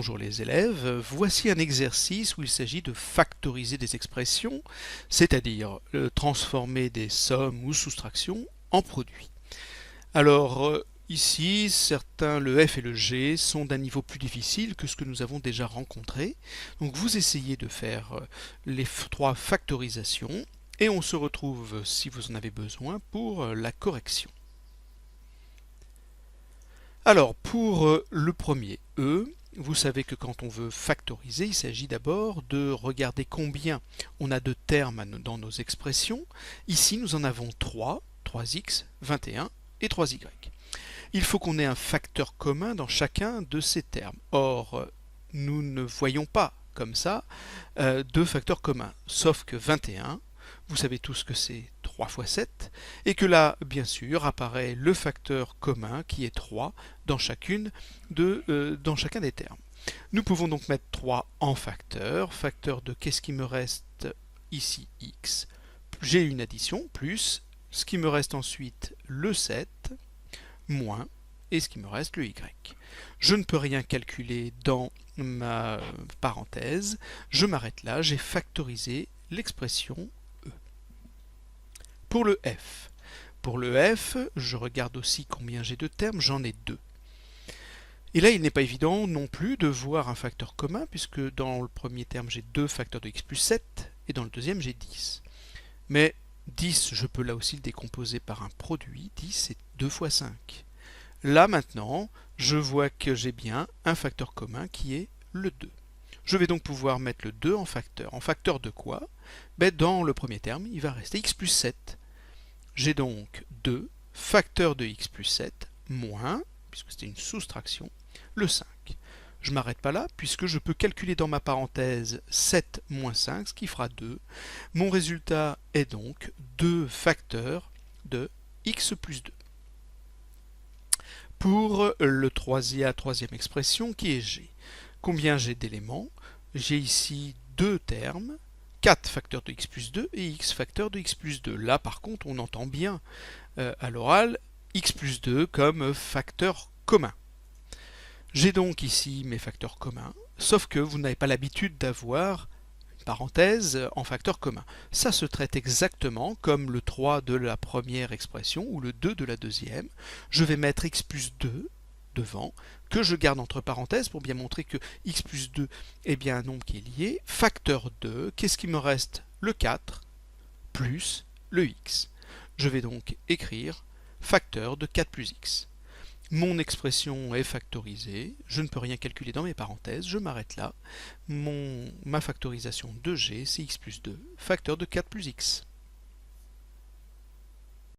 Bonjour les élèves, voici un exercice où il s'agit de factoriser des expressions, c'est-à-dire transformer des sommes ou soustractions en produits. Alors ici, le f et le g sont d'un niveau plus difficile que ce que nous avons déjà rencontré. Donc vous essayez de faire les trois factorisations et on se retrouve, si vous en avez besoin, pour la correction. Alors pour le premier e, vous savez que quand on veut factoriser, il s'agit d'abord de regarder combien on a de termes dans nos expressions. Ici, nous en avons 3, 3x, 21 et 3y. Il faut qu'on ait un facteur commun dans chacun de ces termes. Or, nous ne voyons pas comme ça deux facteurs communs, sauf que 21, vous savez tous que c'est 3 fois 7, et que là, bien sûr, apparaît le facteur commun qui est 3 dans chacun des termes. Nous pouvons donc mettre 3 en facteur. Facteur de qu'est-ce qui me reste ici, x. J'ai une addition, plus ce qui me reste ensuite, le 7, moins, et ce qui me reste, le y. Je ne peux rien calculer dans ma parenthèse. Je m'arrête là, j'ai factorisé l'expression e. Pour le f, je regarde aussi combien j'ai de termes, j'en ai 2. Et là, il n'est pas évident non plus de voir un facteur commun, puisque dans le premier terme, j'ai 2 facteurs de x plus 7, et dans le deuxième, j'ai 10. Mais 10, je peux là aussi le décomposer par un produit. 10, c'est 2 fois 5. Là, maintenant, je vois que j'ai bien un facteur commun qui est le 2. Je vais donc pouvoir mettre le 2 en facteur. En facteur de quoi? Dans le premier terme, il va rester x plus 7. J'ai donc 2 facteur de x plus 7 moins, puisque c'était une soustraction, le 5. Je ne m'arrête pas là, puisque je peux calculer dans ma parenthèse 7 moins 5, ce qui fera 2. Mon résultat est donc 2 facteurs de x plus 2. Pour la troisième expression, qui est g. Combien j'ai d'éléments? J'ai ici 2 termes, 4 facteurs de x plus 2 et x facteur de x plus 2. Là, par contre, on entend bien à l'oral x plus 2 comme facteur commun. J'ai donc ici mes facteurs communs, sauf que vous n'avez pas l'habitude d'avoir une parenthèse en facteur commun. Ça se traite exactement comme le 3 de la première expression ou le 2 de la deuxième. Je vais mettre x plus 2 devant, que je garde entre parenthèses pour bien montrer que x plus 2 est bien un nombre qui est lié. Facteur 2, qu'est-ce qui me reste? Le 4 plus le x. Je vais donc écrire facteur de 4 plus x. Mon expression est factorisée, je ne peux rien calculer dans mes parenthèses, je m'arrête là. Ma factorisation de g, c'est x plus 2, facteur de 4 plus x.